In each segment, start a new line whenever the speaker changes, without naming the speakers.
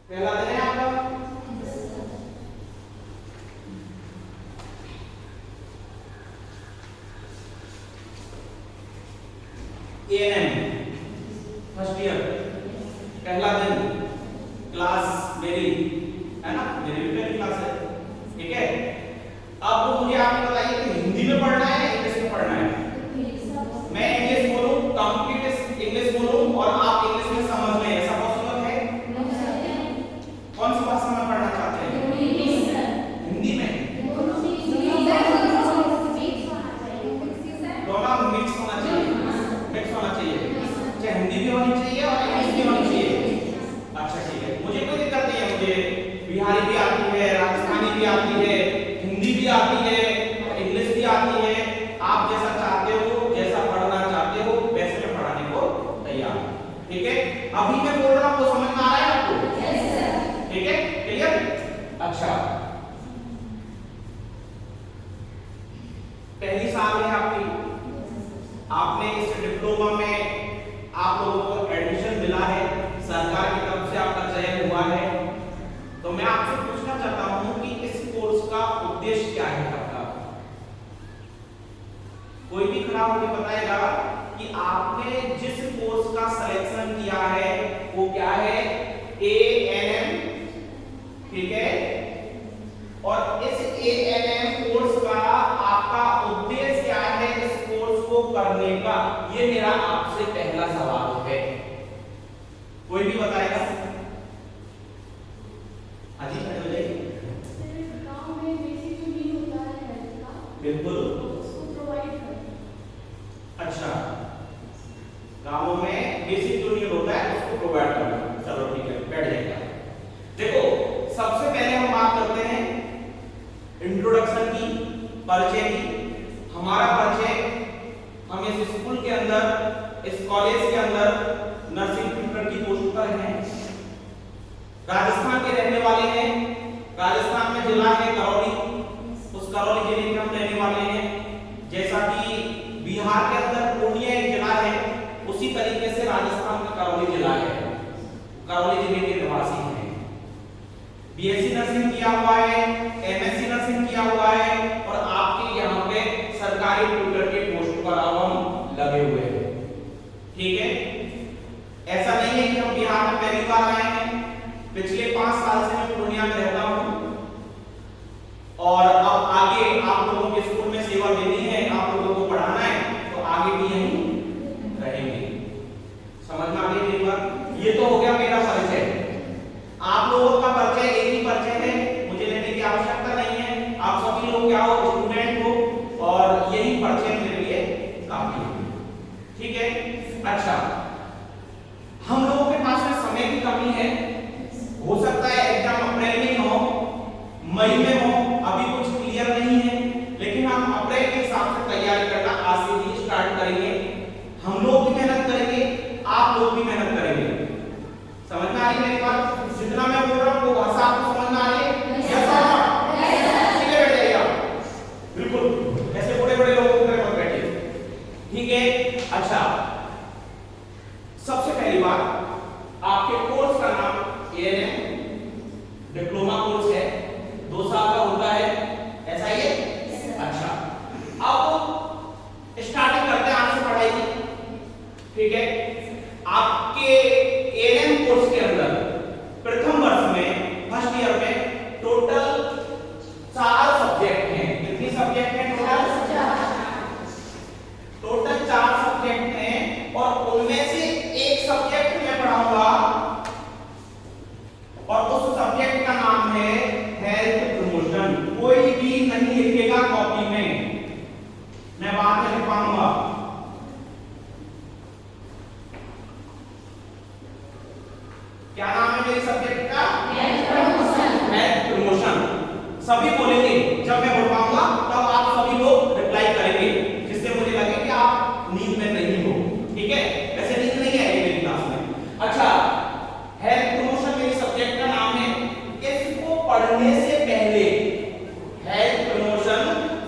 पहला दिन है आपका एएनएम फर्स्ट ईयर, पहला दिन क्लास मेरी है ना, मेरी भी पहली क्लास है, ठीक है। अब मुझे आप बताइए कि हिंदी में पढ़ना है या इंग्लिश में पढ़ना है? मैं इंग्लिश बोलूं, कंप्लीट इंग्लिश बोलूं और आप इंग्लिश में समझ लें, ऐसा पॉसिबल है? कौन सी भाषा में पढ़ना चाहते हैं? हिंदी में? दोनों मिक्स होना चाहिए, मिक्स होना चाहिए, चाहे हिंदी भी होनी चाहिए और इंग्लिश भी होनी चाहिए। अच्छा ठीक है, मुझे कोई दिक्कत नहीं है, मुझे बिहारी भी आती है, राजस्थानी भी आती है, हिंदी भी आती है, इंग्लिश भी आती है। आप जैसा चाहते हो, जैसा पढ़ना चाहते हो, वैसे में पढ़ाने को तैयार हूं, ठीक है। अभी मैं बोल रहा हूं वो समझ में आ रहा है आपको? Yes sir. ठीक है, क्लियर? अच्छा, पहली साल है आपकी, आपने इस डिप्लोमा में आप लोगों को एडमिशन मिला है, सरकार की तरफ से आपका चयन हुआ है। तो मैं आपसे पूछना चाहता हूं कि इस कोर्स का उद्देश्य क्या है आपका? कोई भी खड़ा होकर बताएगा कि आपने जिस कोर्स का सिलेक्शन किया है वो क्या है? एएनएम, ठीक है। और इस एएनएम कोर्स का आपका उद्देश्य क्या है इस कोर्स को करने का? ये मेरा आपसे पहला सवाल है, कोई भी बताएगा? हाजी खड़े हो जाइए।
गांव में बेसिक जो नीड होता है हेल्थ का,
बिल्कुल,
उसको प्रोवाइड करना।
अच्छा, गांवों में बेसिक जो नीड होता है उसको प्रोवाइड करना। चलो ठीक है, बैठ जाइएगा। देखो, सबसे पहले हम बात करते हैं इंट्रोडक्शन की, परिचय की। हमारा परिचय, हम इस स्कूल के अंदर, इस कॉलेज के अंदर नर्सिंग ट्यूटर की पोस्ट पर हैं, राजस्थान के रहने वाले हैं। राजस्थान में जिला है करौली, उस करौली जिले के हम रहने वाले हैं। जैसा कि बिहार के अंदर पूर्णिया एक जिला है, उसी तरीके से राजस्थान का करौली जिला है, करौली जिले के निवासी हैं। बीएससी नर्सिंग किया हुआ है, एमएससी नर्सिंग किया हुआ है और आपके यहाँ पे सरकारी ट्यूटर के पोस्ट पर हम लगे हुए हैं, ठीक है। ऐसा नहीं है कि हम बिहार में पहली बार आए हैं, पिछले 5 साल से मैं पूर्णिया में रहता हूं और अब आगे आप लोगों के स्कूल में सेवा देनी है, आप लोगों को पढ़ाना है, तो आगे भी यहीं रहेंगे। समझ में आ गई मेरी बात? ये तो हो गया मेरा परिचय। आप लोगों का परिचय एक ही परिचय है, मुझे लेने की आवश्यकता नहीं है। आप सभी लोग क्या हो? स्टूडेंट हो और यही परिचय मेरे लिए काफी है, ठीक है। अच्छा, हम लोगों के पास में समय की कमी है, हो सकता है एग्जाम अप्रैल में हो, मई में हो, अभी कुछ क्लियर नहीं है, लेकिन हम अप्रैल के हिसाब से तैयारी करना आज से ही स्टार्ट करेंगे। हम लोग भी मेहनत करेंगे, आप लोग भी मेहनत करेंगे। समझ में आ रही मेरी बात? जितना मैं बोल रहा हूँ वो भाषा आपको समझ में आ रही है? यस और नो? सीधे बैठ जाइए आप, बिल्कुल ऐसे बड़े बड़े लोगों की तरह मत बैठिए, ठीक है। अच्छा, सबसे पहली बात, आपके कोर्स का नाम एएनएम डिप्लोमा कोर्स है, 2 साल का होता है, ऐसा ही है? अच्छा, अब स्टार्टिंग करते हैं आपसे पढ़ाई की, ठीक है। आपके एएनएम कोर्स के अंदर प्रथम वर्ष में, फर्स्ट ईयर में टोटल 4 सब्जेक्ट हैं। कितनी सब्जेक्ट हैं टोटल? 4 सब्जेक्ट हैं और उनमें से एक सब्जेक्ट मैं पढ़ाऊंगा और उस सब्जेक्ट का नाम है हेल्थ प्रमोशन। कोई भी नहीं लिखेगा कॉपी में, मैं बाद में लिखवाऊंगा। क्या नाम है मेरे सब्जेक्ट का? Health promotion. हेल्थ प्रमोशन सभी बोलेंगे, जब मैं बोलवाऊंगा तब आप सभी लोग रिप्लाई करेंगे, जिससे मुझे लगे कि आप नींद में नहीं हो, ठीक है। वैसे नींद नहीं आएगी मेरी क्लास में। अच्छा, हेल्थ प्रमोशन मेरे सब्जेक्ट का नाम है। इसको पढ़ने से पहले, हेल्थ प्रमोशन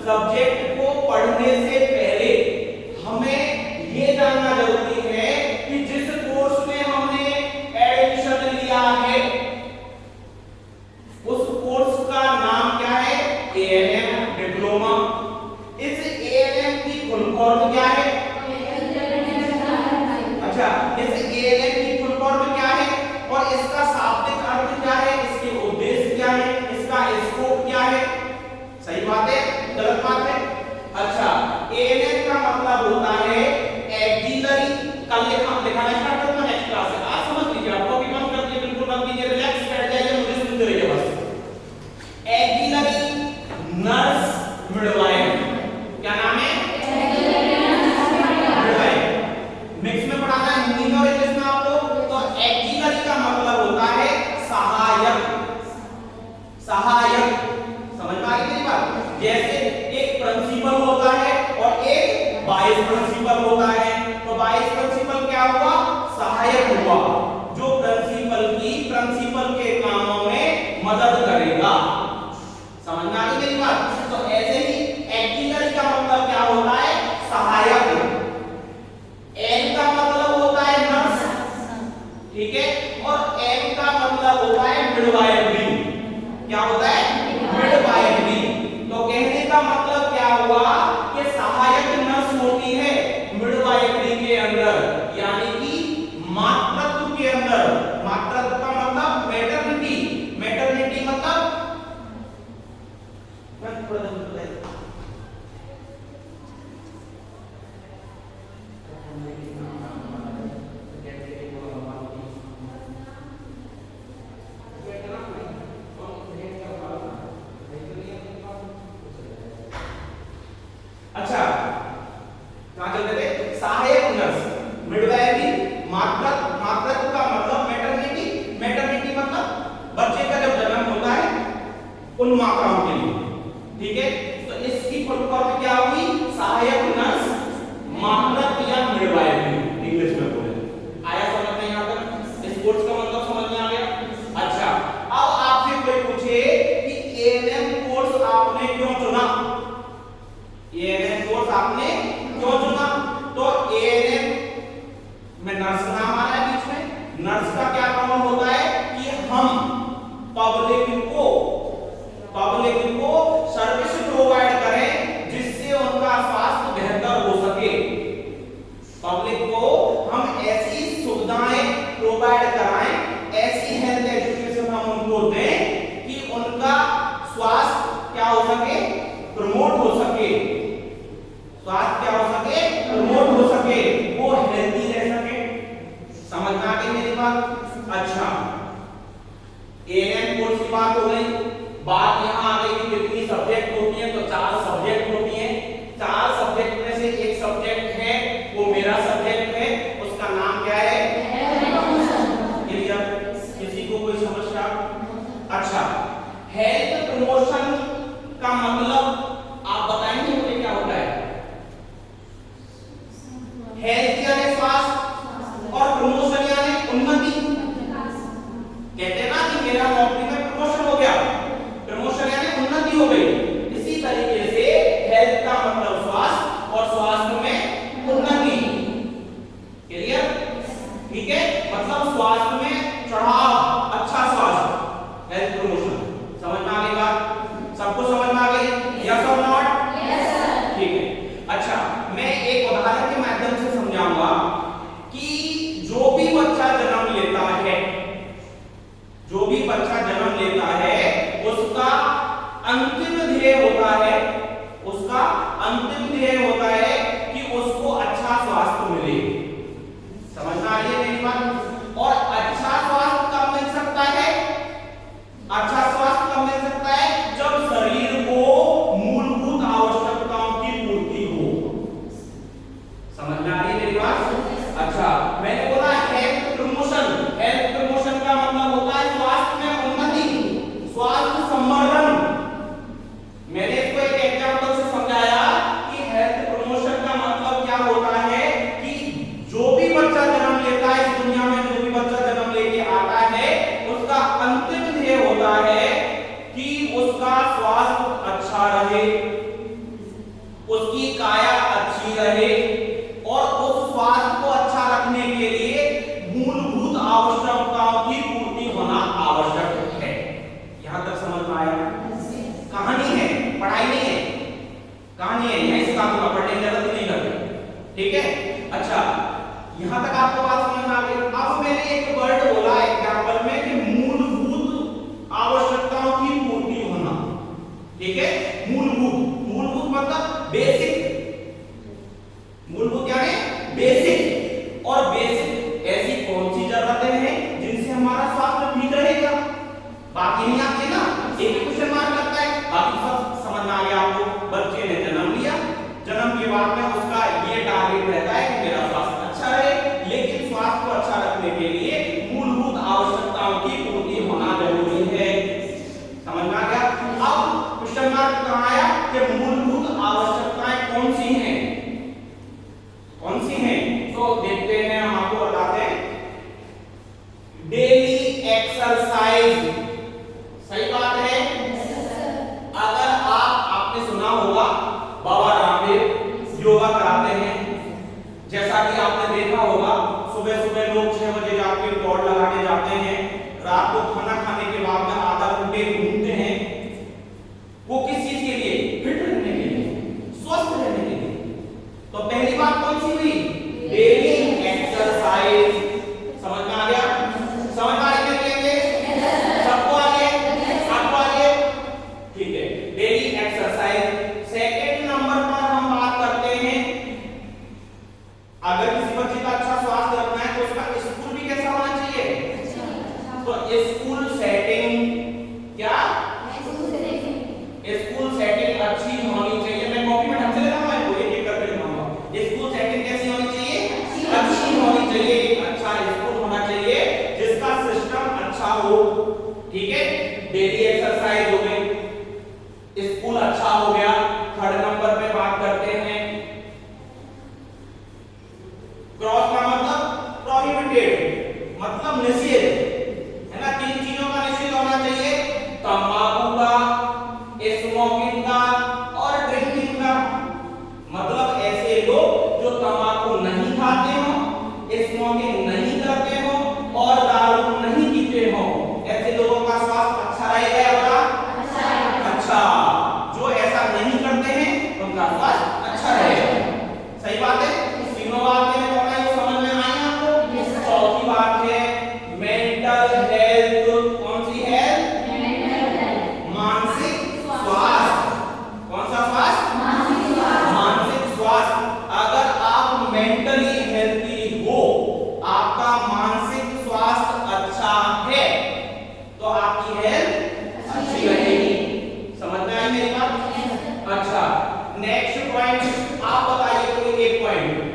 सब्जेक्ट को पढ़ने से पहले हमें ये जानना जरूरी है कि जिस कोर्स में हमने एडमिशन लिया है सहायक नर्स, मिडवाइफरी, मातृत्व का मतलब मैटरनिटी, मैटरनिटी मतलब बच्चे का जब जन्म होता है उन माताओं के लिए, ठीक है। तो इसकी फुल फॉर्म क्या होगी? सहायक नर्स, मातृत्व या मिडवाइफरी इंग्लिश में बोले। आया समझ में यहां तक? इस कोर्स का मतलब समझ में आ गया? अच्छा, अब आपसे कोई पूछे कि एएनएम कोर्स आपने क्यों चुना, एएनएम कोर्स आपने क्यों चुना, तो एएनएम में नर्स नाम आ रहा है बीच में। नर्स का क्या काम होता है कि हम पब्लिक को सर्विस प्रोवाइड करें जिससे उनका स्वास्थ्य बेहतर हो सके। पब्लिक को हम ऐसी सुविधाएं प्रोवाइड कराएं, ऐसी हेल्थ एजुकेशन हम उनको दें कि उनका स्वास्थ्य क्या हो सके, प्रमोट हो सके, स्वास्थ्य क्या हो सके, प्रमोट हो सके, वो हेल्दी रह सके। समझ में आ गई मेरी बात? अच्छा, एएनएम कोर्स की बात हो गई। बात यहां आ गई कि कितनी सब्जेक्ट होती हैं, तो 4 सब्जेक्ट होती हैं। 4 सब्जेक्ट में से एक सब्जेक्ट है वो मेरा सब्जेक्ट है, उसका नाम क्या है? क्लियर? किसी को कोई समस्या? अच्छा, हेल्थ प्रमोशन का मतलब आप बताएंगे मुझे क्या होता है? हेल्थ यानी स्वास्थ्य और प्रमोशन यानी उन्नति। कहते हैं ना कि मेरा नौकरी में प्रमोशन हो गया, प्रमोशन यानी उन्नति हो गई। इसी तरीके से हेल्थ का मतलब स्वास्थ्य और स्वास्थ्य में उन्नति। क्लियर? ठीक है, मतलब स्वास्थ्य में चढ़ाव, अच्छा स्वास्थ्य, हेल्थ प्रमोशन। समझ में आ गई बात? सबको समझ में आ गई? यस और नॉट?
Yes sir.
ठीक है। अच्छा, मैं एक उदाहरण के माध्यम से समझाऊंगा कि जो भी बच्चा जन्म लेता है, जो भी बच्चा जन्म लेता है उसका अंतिम ध्येय होता है, उसका अंतिम ध्येय होता है कि उसको अच्छा स्वास्थ्य मिले। समझ में आ रही है मेरी बात? और अच्छा स्वास्थ्य कब मिल सकता है? अच्छा स्वास्थ्य कब मिल सकता है? जब शरीर को मूलभूत आवश्यकताओं की पूर्ति हो। समझ में आ रही है मेरी बात? अच्छा, मैंने बोला हेल्थ प्रमोशन, हेल्थ प्रमोशन का मतलब होता है स्वास्थ्य में उन्नति, स्वास्थ्य संवर्धन। मैंने इसको एक एग्जांपल से समझाया कि हेल्थ प्रमोशन का मतलब क्या होता है कि जो भी बच्चा जन्म लेता है इस दुनिया में, जो भी बच्चा जन्म लेके आता है उसका अंतिम ध्येय होता है कि उसका स्वास्थ्य अच्छा रहे, उसकी काया अच्छी रहे, और उस स्वास्थ्य को अच्छा रखने के लिए मूलभूत आवश्यकताओं की पूर्ति होना आवश्यक है। यहां तक समझ में आया? कहानी है, पढ़ाई नहीं है, कहानी है, यहीं से काम होगा, पढ़ने की जरूरत नहीं करते। ठीक है? अच्छा, यहां तक आपको बात समझ में आ गई। अब मैंने एक वर्ड बोला एग्जांपल में कि मूलभूत आवश्यकताओं की पूर्ति होना। ठीक है? मूलभूत मतलब बेसिक, मूलभूत यानी बेसिक। और बेसिक ऐसी कौन सी जरूरतें हैं जिनसे हमारा स्वास्थ्य ठीक रहेगा? बाकी नहीं आते ना, एक ही क्वेश्चन मार्क लगता है, बाकी सब समझ में आ गया आपको। बच्चे ने जन्म लिया, जन्म के बाद में उसका ये टारगेट रहता है कि मेरा स्वास्थ्य अच्छा रहे, लेकिन स्वास्थ्य को अच्छा रखने के लिए मूलभूत आवश्यकताओं की पूर्ति होना जरूरी है। समझ में आ गया? अब क्वेश्चन मार्क कहां आया कि मूलभूत आवश्यकताएं कौन सी हैं, कौन सी हैं? तो देखते हैं, हम आपको बताते हैं। डेली एक्सरसाइज, सही बात है। अगर आपने सुना होगा बाबा रामदेव योगा कराते हैं, जैसा कि आपने देखा होगा सुबह सुबह लोग 6 बजे जाके दौड़ लगाने जाते हैं, रात को खाना खाने के बाद में आधा घंटे घूमते हैं। वो किस चीज के लिए? फिट रहने के लिए, स्वस्थ रहने के लिए। तो पहली बात कौन सी हुई? Daily exercise. समझ में आ गया? समझ में आ रही है? सबको आ गया? आपको आ गया? ठीक है, डेली एक्सरसाइज। सेकंड नंबर पर हम बात करते हैं, अगर किसी बच्चे का अच्छा स्वास्थ्य रखना है तो उसका स्कूल भी कैसा होना चाहिए? तो स्कूल सेटिंग, क्या स्कूल सेटिंग अच्छी होनी चाहिए। मैं कॉपी में ढंग से लिखा हूं, एक एक करके लिखूंगा। स्कूल सेटिंग कैसी होनी चाहिए? ठीक है, डेली एक्सरसाइज हो गई, स्कूल अच्छा हो गया। थर्ड नंबर पे बात करते हैं क्रॉस का मतलब प्रोहिबिटेड, मतलब निषेध है ना। तीन चीजों का निषेध होना चाहिए, तंबाकू का, स्मोकिंग का और ड्रिंकिंग का। मतलब ऐसे लोग जो तंबाकू नहीं खाते हो, स्मोकिंग नहीं करते हो और दारू नहीं पीते हो, ऐसे लोगों का स्वास्थ्य अच्छा रहेगा या बुरा? अच्छा। जो ऐसा नहीं करते हैं उनका स्वास्थ्य अच्छा रहेगा। सही बात है। तीनों बात मैंने बताई, वो समझ में आई आपको? चौथी बात है मेंटल हेल्थ। कौन सी हेल्थ? मानसिक स्वास्थ्य। कौन सा स्वास्थ्य? मानसिक स्वास्थ्य। अगर आप मेंटली हेल्थी हो, आपका मानसिक स्वास्थ्य अच्छा है, तो आपकी हेल्थ अच्छी रहेगी। समझ में आई मेरी बात? अच्छा, नेक्स्ट पॉइंट आप बताइए कोई एक पॉइंट।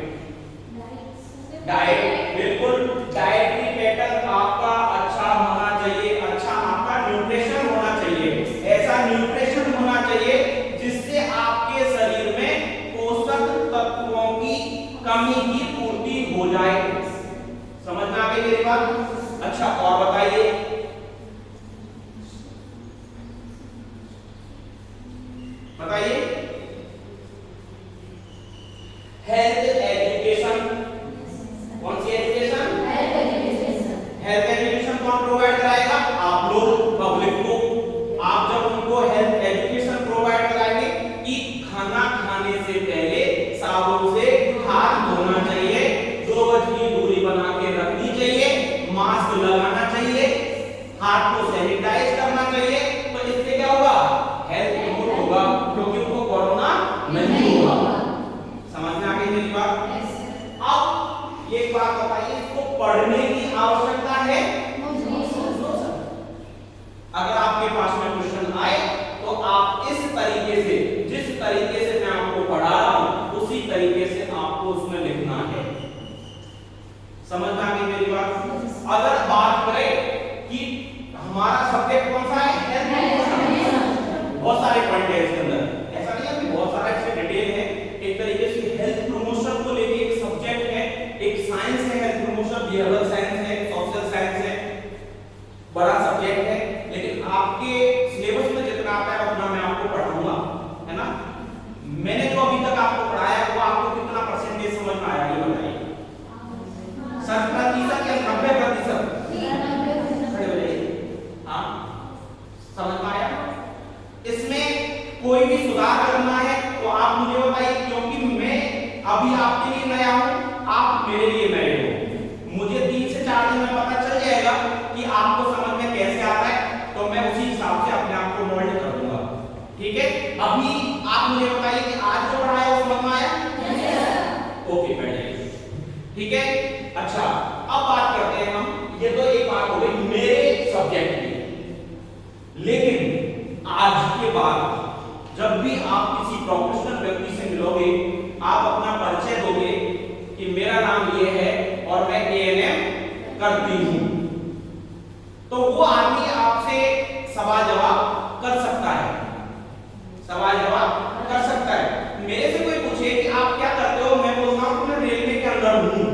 डाइट, बिल्कुल डाइटरी पैटर्न आपका अच्छा होना चाहिए, अच्छा आपका न्यूट्रिशन होना चाहिए। ऐसा न्यूट्रिशन होना चाहिए जिससे आपके शरीर में पोषक तत्वों की कमी की पूर्ति हो जाए। समझ में आ गई मेरी बात? अच्छा, और बताइए हेल्थ एजुकेशन। कौन सी एजुकेशन? हेल्थ एजुकेशन कौन प्रोवाइड कराएगा? आप लोग, पब्लिक को। आप जब उनको हेल्थ एजुकेशन प्रोवाइड कराएंगे कि खाना खाने से पहले साबुन से हाथ धोना चाहिए, 2 गज की दूरी बना के रखनी चाहिए, मास्क लगाना चाहिए, हाथ को सैनिटाइज करना चाहिए, तो इससे क्या होगा? हेल्थ इंप्रूव होगा, क्योंकि उनको कोरोना नहीं होगा। समझ में आ गई मेरी बात? अब एक बात बताइए, इसको पढ़ने की आवश्यकता है? अगर आपके पास में क्वेश्चन आए तो आप इस तरीके से, जिस तरीके से मैं आपको पढ़ा रहा हूं, उसी तरीके से आपको उसमें लिखना है। समझ में आ गई मेरी बात? अगर बात करें कि हमारा सब्जेक्ट कौन सा है? हेल्थ। बहुत सारे पॉइंट है इसके अंदर, ऐसा नहीं है कि बहुत सारा इसमें डिटेल है। एक तरीके से हेल्थ प्रमोशन को लेके एक सब्जेक्ट है, एक साइंस है, हेल्थ प्रमोशन, बिहेवियरल साइंस है, सोशल साइंस है, बड़ा सब्जेक्ट है। लेकिन आपके सिलेबस में जितना आता है उतना मैं आपको पढ़ाऊंगा, है ना। मैंने जो अभी तक आपको पढ़ाया वो आपको कितना परसेंटेज समझ में आया, ये बताइए। 60% या 90%? खड़े हो जाइए। हाँ, समझ में आया? इसमें कोई भी सुधार करना है तो आप मुझे बताइए, क्योंकि मैं अभी आपके लिए नया हूं, आप मेरे लिए नए हो। मुझे 3 से 4 दिन में पता चल जाएगा कि आपको समझ में कैसे आता है, तो मैं उसी हिसाब से अपने आप को मोल्ड कर दूंगा। ठीक है, अभी आप मुझे बताइए कि आज जो पढ़ाया वो समझ में आया? ओके, बैठ जाइए। ठीक है, अच्छा, अब बात करते हैं हम। ये तो एक बात हो गई मेरे सब्जेक्ट की, लेकिन आज के बाद जब भी आप किसी प्रोफेशनल व्यक्ति से मिलोगे, आप अपना परिचय दोगे कि मेरा नाम ये है और मैं एएनएम करती हूं, तो वो आदमी आपसे सवाल जवाब कर सकता है, सवाल जवाब कर सकता है। मेरे से कोई पूछे कि आप क्या करते हो, मैं बोलता हूं कि मैं रेलवे के अंदर हूं,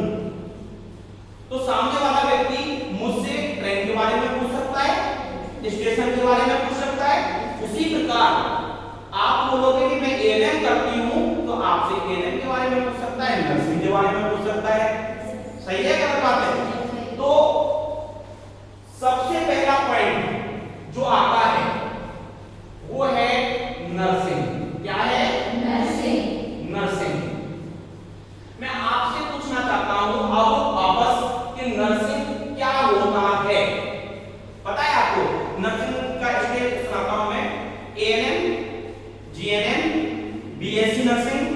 तो सामने वाला व्यक्ति मुझसे ट्रेन के बारे में पूछ सकता है, स्टेशन के बारे में पूछ सकता है। उसी प्रकार आप बोलोगे कि मैं एएनएम करती हूं, तो आपसे एएनएम के बारे में पूछ सकता है, नर्सिंग के बारे में पूछ सकता है। सही है, गलत बात है? तो सबसे पहला पॉइंट जो आता है वो है नर्सिंग। क्या है? नर्सिंग। नर्सिंग। मैं आपसे पूछना चाहता हूं अब वापस कि नर्सिंग क्या होता है। पता है आपको? नर्सिंग का स्टेज सुनाता हूं मैं। एएनएम, जीएनएम, बीएससी नर्सिंग,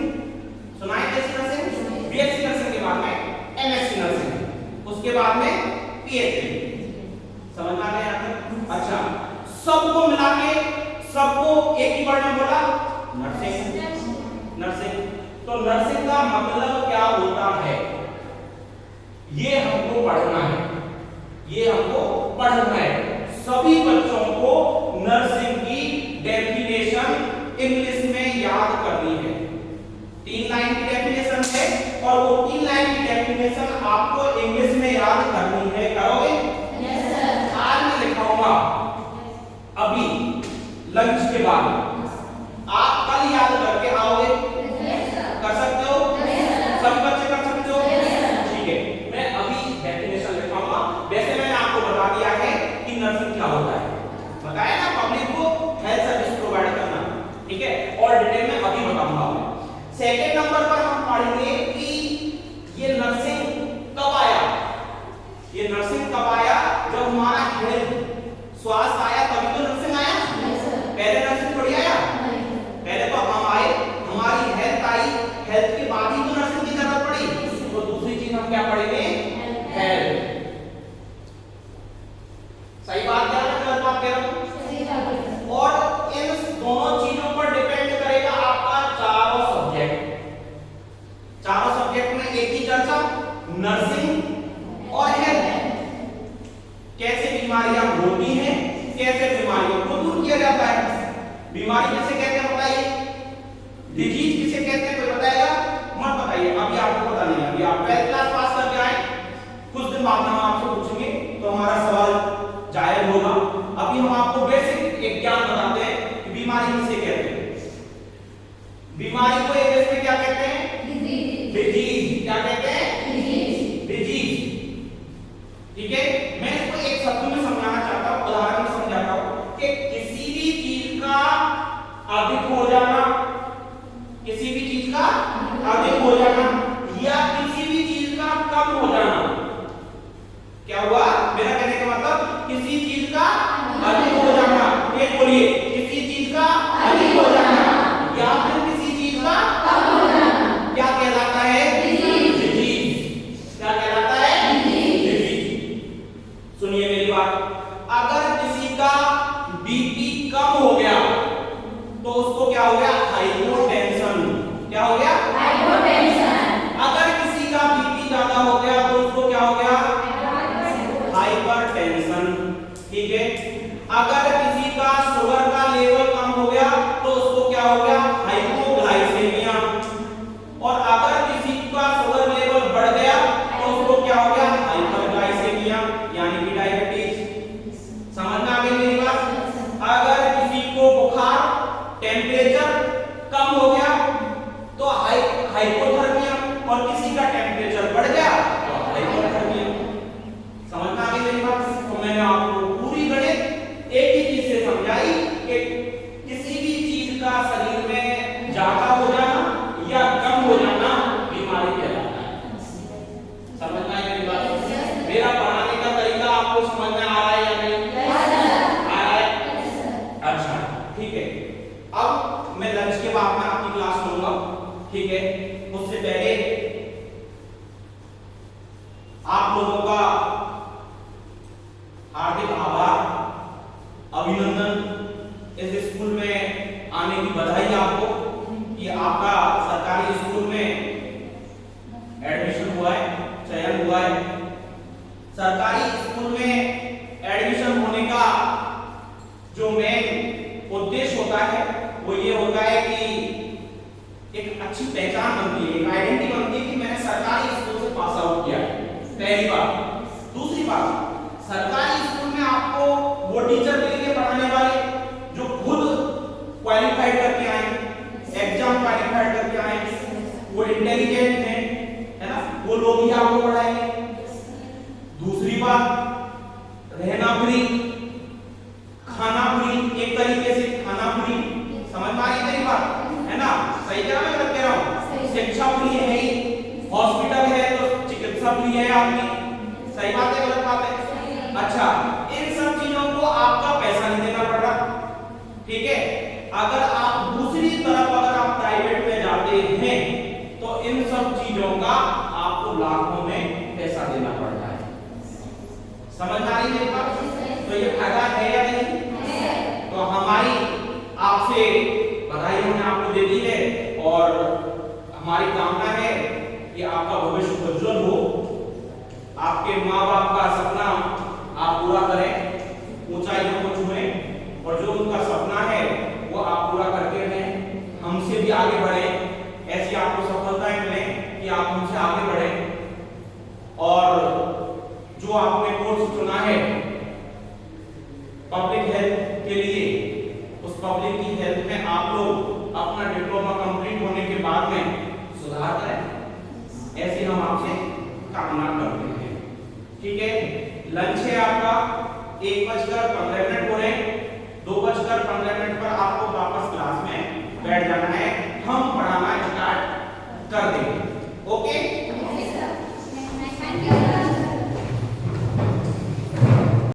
सुनाई बीएससी नर्सिंग? बीएससी नर्सिंग के बाद में एमएससी नर्सिंग, उसके बाद में पीएचडी। समझ में आ गया आपको? अच्छा, सबको मिला के सबको एक ही वर्ड में बोला नर्सिंग। नर्सिंग, तो नर्सिंग का मतलब क्या होता है ये हमको पढ़ना है, ये हमको पढ़ना है। सभी बच्चों को नर्सिंग की डेफिनेशन इंग्लिश में याद करनी है। 3 लाइन की डेफिनेशन है और वो 3 लाइन की डेफिनेशन आपको इंग्लिश में याद करनी है। करोगे?
Yes sir.
आज मैं लिखाऊंगा अभी लंच के बाद, आप कल याद करके आओगे? कर सकते हो? सभी बच्चे कर सकते हो? ठीक है, मैं अभी डेफिनेशन लिखाऊंगा। वैसे मैंने आपको बता दिया है कि नर्सिंग क्या होता है, बताया ना, पब्लिक को हेल्थ सर्विस प्रोवाइड करना, ठीक है, और डिटेल में अभी बताऊंगा मैं। सेकंड नंबर पर हम पढ़ेंगे कि ये नर्सिंग कब आया। ये नर्सिंग कब आया? जब हमारा हेल्थ स्वास्थ्य आया तभी तो नर्सिंग आया। पहले नर्सिंग थोड़ी आया, पहले तो हम आए, हमारी हेल्थ आई, हेल्थ के बाद ही तो नर्सिंग की जरूरत पड़ी। तो दूसरी चीज हम क्या पढ़ेंगे? हेल्थ। सही बात है ना, गलत बात कह रहा हूं?
सही बात है।
और इन दोनों चीजों पर डिपेंड करेगा आपका चारों सब्जेक्ट। चारों सब्जेक्ट में एक ही चर्चा, नर्सिंग और हेल्थ। कैसे बीमारियां होती हैं, कैसे बीमारियों को दूर किया जाता है। बीमारी किसे कहते हैं बताइए? डिजीज किसे कहते हैं, कोई बताएगा? मत बताइए, अभी आपको पता नहीं है। अभी आप 12th क्लास पास करके आए, कुछ दिन बाद हम आपसे पूछेंगे तो हमारा सवाल जायज होगा। अभी हम आपको बेसिक एक ज्ञान बताते हैं कि बीमारी किसे कहते हैं। बीमारी को इंग्लिश में क्या कहते हैं? डिजीज। क्या कहते हैं? डिजीज। ठीक है, मैं इसको एक शब्द में समझाना चाहता हूं, उदाहरण में समझाता हूं कि किसी भी चीज का अधिक हो जाना, किसी भी चीज का अधिक हो जाना या किसी भी चीज का कम हो जाना। क्या हुआ? मेरा कहने का मतलब किसी चीज का अधिक हो जाना, ये बोलिए, किसी चीज का अधिक हो जाना या फिर किसी चीज का कम हो जाना क्या कहलाता है? डिजीज। क्या कहलाता है? डिजीज। सुनिए मेरी बात, अगर किसी का बीपी कम हो गया तो उसको क्या हो गया? हाइपोटेंशन। क्या हो गया? हाइपोटेंशन। अगर किसी का बीपी ज्यादा हो गया तो उसको क्या हो गया? हाइपरटेंशन। ठीक है, अगर किसी का शुगर का लेवल कम हो गया तो उसको क्या हो गया? हाइपोग्लाइसेमिया। और अगर किसी का शुगर लेवल बढ़ गया तो उसको क्या हो गया? हाइपरग्लाइसेमिया, यानी कि डायबिटीज। समझ में आ गई मेरी बात? अगर किसी को बुखार, टेम्परेचर कम हो गया तो हाइपोथर्मिया, और किसी का टेम्परेचर बढ़ गया तो हाइपोथर्मिया। समझ में आ गई मेरी बात? तो मैंने आपको पूरी गणित एक ही चीज से समझाई कि किसी भी चीज का शरीर में ज्यादा हो जाना या कम हो जाना बीमारी कहलाता है। समझ में आई मेरी बात? मेरा पढ़ाने का तरीका आपको समझ में आ रहा है या नहीं? आ रहा है? अच्छा, ठीक है। अब मैं लंच के बाद में आपकी क्लास लूंगा, ठीक है। उससे पहले आप लोगों का हार्दिक आभार, अभिनंदन। इस स्कूल में आने की बधाई आपको कि आपका सरकारी स्कूल में एडमिशन हुआ है, चयन हुआ है। सरकारी स्कूल में एडमिशन होने का जो मेन उद्देश्य होता है वो ये होता है कि एक अच्छी पहचान बनती है, एक आइडेंटिटी बनती है कि मैंने सरकारी स्कूल से पास आउट किया, पहली बात। दूसरी बात, सरकारी स्कूल में आपको वो टीचर मिलेंगे पढ़ाने वाले जो खुद क्वालिफाइड करके आए, एग्जाम क्वालिफाइड करके आए, वो इंटेलिजेंट हैं, है ना, वो लोग ही आपको पढ़ाएंगे। दूसरी बात, रहना फ्री, खाना फ्री, एक तरीके से खाना फ्री। समझ में आ रही मेरी बात? है ना? सही कह रहा मैं कह रहा हूँ? शिक्षा फ्री है ही, हॉस्पिटल है तो चिकित्सा फ्री है आपकी। सही बात है गलत बात है? अच्छा, इन सब चीजों को आपका पैसा नहीं देना पड़ रहा, ठीक है। अगर आप दूसरी तरफ अगर आप प्राइवेट में जाते हैं तो इन सब चीजों का आपको लाखों में पैसा देना पड़ता है। समझ आ रही है बात? तो ये फायदा है या नहीं? तो हमारी आपसे बधाई हमने आपको दे दी है और हमारी कामना है कि आपका भविष्य उज्जवल हो, आपके माँ बाप का सपना आप पूरा करें, ऊंचाई से आगे बढ़े और जो आपने कोर्स चुना है पब्लिक हेल्थ के लिए, उस पब्लिक की हेल्थ में आप लोग अपना डिप्लोमा कंप्लीट होने के बाद में सुधार करें, ऐसी हम आपसे कामना करते हैं। ठीक है, लंच है आपका 1:15 हो रहे हैं।